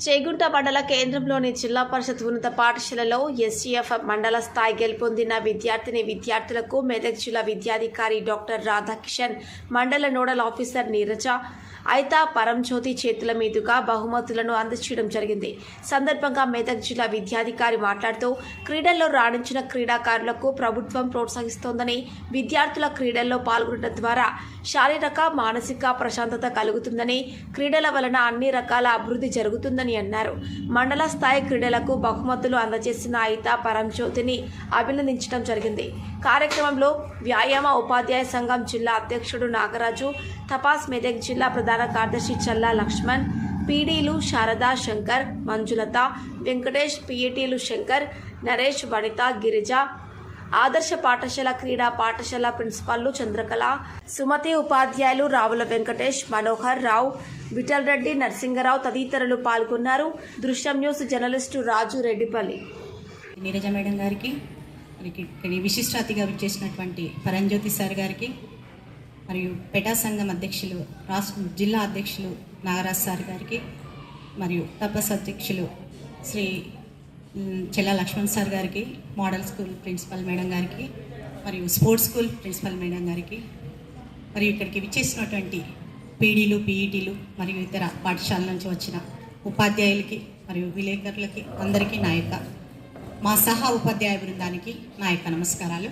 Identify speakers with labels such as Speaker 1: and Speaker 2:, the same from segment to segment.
Speaker 1: చేగుంట మండల కేంద్రంలోని జిల్లా పరిషత్ ఉన్నత పాఠశాలలో ఎస్టీఎఫ్ మండల స్థాయి గెలుపొందిన విద్యార్థులకు మెదక్ జిల్లా విద్యాధికారి డాక్టర్ రాధాకిషన్, మండల నోడల్ ఆఫీసర్ నీరజ, ఐతా పరంజ్యోతి చేతుల మీదుగా బహుమతులను అందజేయడం జరిగింది. సందర్భంగా మెదక్ జిల్లా విద్యాధికారి మాట్లాడుతూ క్రీడల్లో రాణించిన క్రీడాకారులకు ప్రభుత్వం ప్రోత్సహిస్తోందని, విద్యార్థుల క్రీడల్లో పాల్గొనడం ద్వారా శారీరక మానసిక ప్రశాంతత కలుగుతుందని, క్రీడల వలన అన్ని రకాల అభివృద్ధి జరుగుతుందని అన్నారు. మండల స్థాయి క్రీడలకు బహుమతులు అందజేసిన ఐతా పరంజ్యోతిని అభినందించడం జరిగింది. కార్యక్రమంలో వ్యాయామ ఉపాధ్యాయ సంఘం జిల్లా అధ్యక్షుడు నాగరాజు, తపాస్ మెదక్ జిల్లా ప్రధాన కార్యదర్శి చల్లా లక్ష్మణ్, పీడీలు శారదా, శంకర్, మంజులత, వెంకటేష్, పీఈటీలు శంకర్, నరేష్, వనిత, గిరిజ, ఆదర్శ పాఠశాల క్రీడా పాఠశాల ప్రిన్సిపాల్లు చంద్రకళ, సుమతి, ఉపాధ్యాయులు రావుల వెంకటేష్, మనోహర్ రావు, విఠల్ రెడ్డి, నరసింగరావు తదితరులు పాల్గొన్నారు. దృశ్యం న్యూస్ జర్నలిస్టు రాజు రెడ్డిపల్లి.
Speaker 2: నీరజ మేడం గారికి, విశిష్ట అతిథిగా విచ్చేసినటువంటి పరంజ్యోతి సార్ గారికి, మరియు పెటా సంఘం అధ్యక్షులు జిల్లా అధ్యక్షులు నాగరాజ్ సార్ గారికి, మరియు తపస్ అధ్యక్షులు శ్రీ చెల్లా లక్ష్మణ్ సార్ గారికి, మోడల్ స్కూల్ ప్రిన్సిపల్ మేడం గారికి, మరియు స్పోర్ట్స్ స్కూల్ ప్రిన్సిపల్ మేడం గారికి, మరియు ఇక్కడికి విచ్చేసినటువంటి పీడీలు, పీఈటీలు మరియు ఇతర పాఠశాల నుంచి వచ్చిన ఉపాధ్యాయులకి మరియు విలేకరులకి అందరికీ మా సహా ఉపాధ్యాయ బృందానికి నా యొక్క నమస్కారాలు.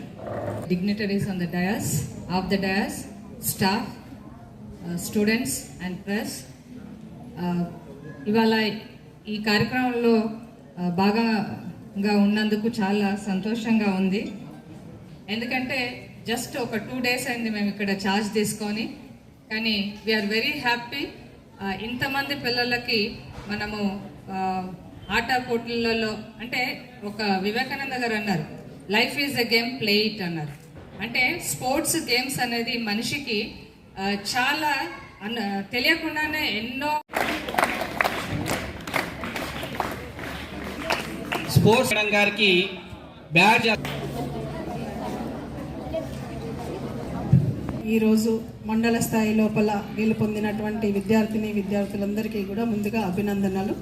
Speaker 3: Dignitaries on the dais, of the dais, staff, students and press. ఇవాళ ఈ కార్యక్రమంలో భాగంగా ఉన్నందుకు చాలా సంతోషంగా ఉంది. ఎందుకంటే జస్ట్ ఒక 2 days అయింది మేము ఇక్కడ ఛార్జ్ తీసుకొని, కానీ వీఆర్ వెరీ హ్యాపీ. ఇంతమంది పిల్లలకి మనము ఆట పోటీలలో, అంటే ఒక వివేకానంద గారు అన్నారు, life is a game, play it అన్నారు. అంటే స్పోర్ట్స్ గేమ్స్ అనేది మనిషికి చాలా తెలియకుండానే ఎన్నో
Speaker 4: స్పోర్ట్స్ గారికి బ్యాడ్జ్.
Speaker 5: ఈరోజు మండల స్థాయి లోపల గెలుపొందినటువంటి విద్యార్థులందరికీ కూడా ముందుగా అభినందనలు.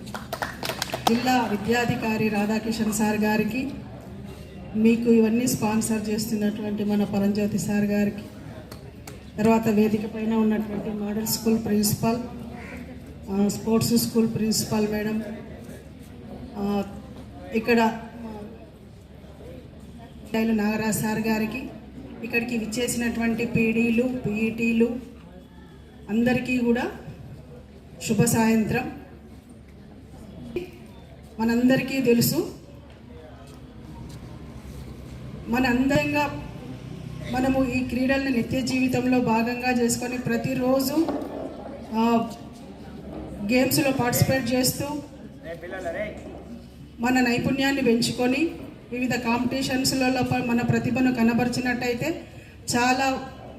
Speaker 5: జిల్లా విద్యాధికారి రాధాకిషన్ సార్ గారికి, మీకు ఇవన్నీ స్పాన్సర్ చేస్తున్నటువంటి మన పరంజ్యోతి సార్ గారికి, తర్వాత వేదిక పైన ఉన్నటువంటి model school principal, sports school principal madam, ఇక్కడ నాగరాజ్ సార్ గారికి, ఇక్కడికి విచ్చేసినటువంటి పీడీలు, పీఈటీలు అందరికీ కూడా శుభ సాయంత్రం. మనందరికీ తెలుసు, మనందరంగా మనము ఈ క్రీడలను నిత్య జీవితంలో భాగంగా చేసుకొని ప్రతిరోజు గేమ్స్లో పార్టిసిపేట్ చేస్తూ మన నైపుణ్యాన్ని పెంచుకొని వివిధ కాంపిటీషన్స్లలో మన ప్రతిభను కనబరిచినట్టయితే చాలా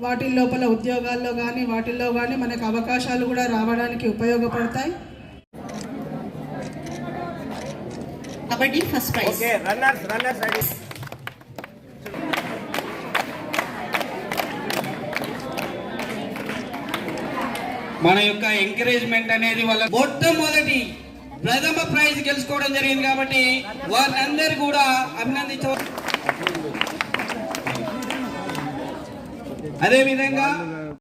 Speaker 5: వాటి లోపల ఉద్యోగాల్లో కానీ వాటిల్లో కానీ మనకు అవకాశాలు కూడా రావడానికి ఉపయోగపడతాయి.
Speaker 2: Kabaddi first prize.
Speaker 4: Okay, runners ready. మన యొక్క ఎంకరేజ్మెంట్ అనేది వాళ్ళ మొట్టమొదటి ప్రథమ ప్రైజ్ గెలుచుకోవడం జరిగింది కాబట్టి వారందరూ కూడా అభినందించవచ్చు. అదేవిధంగా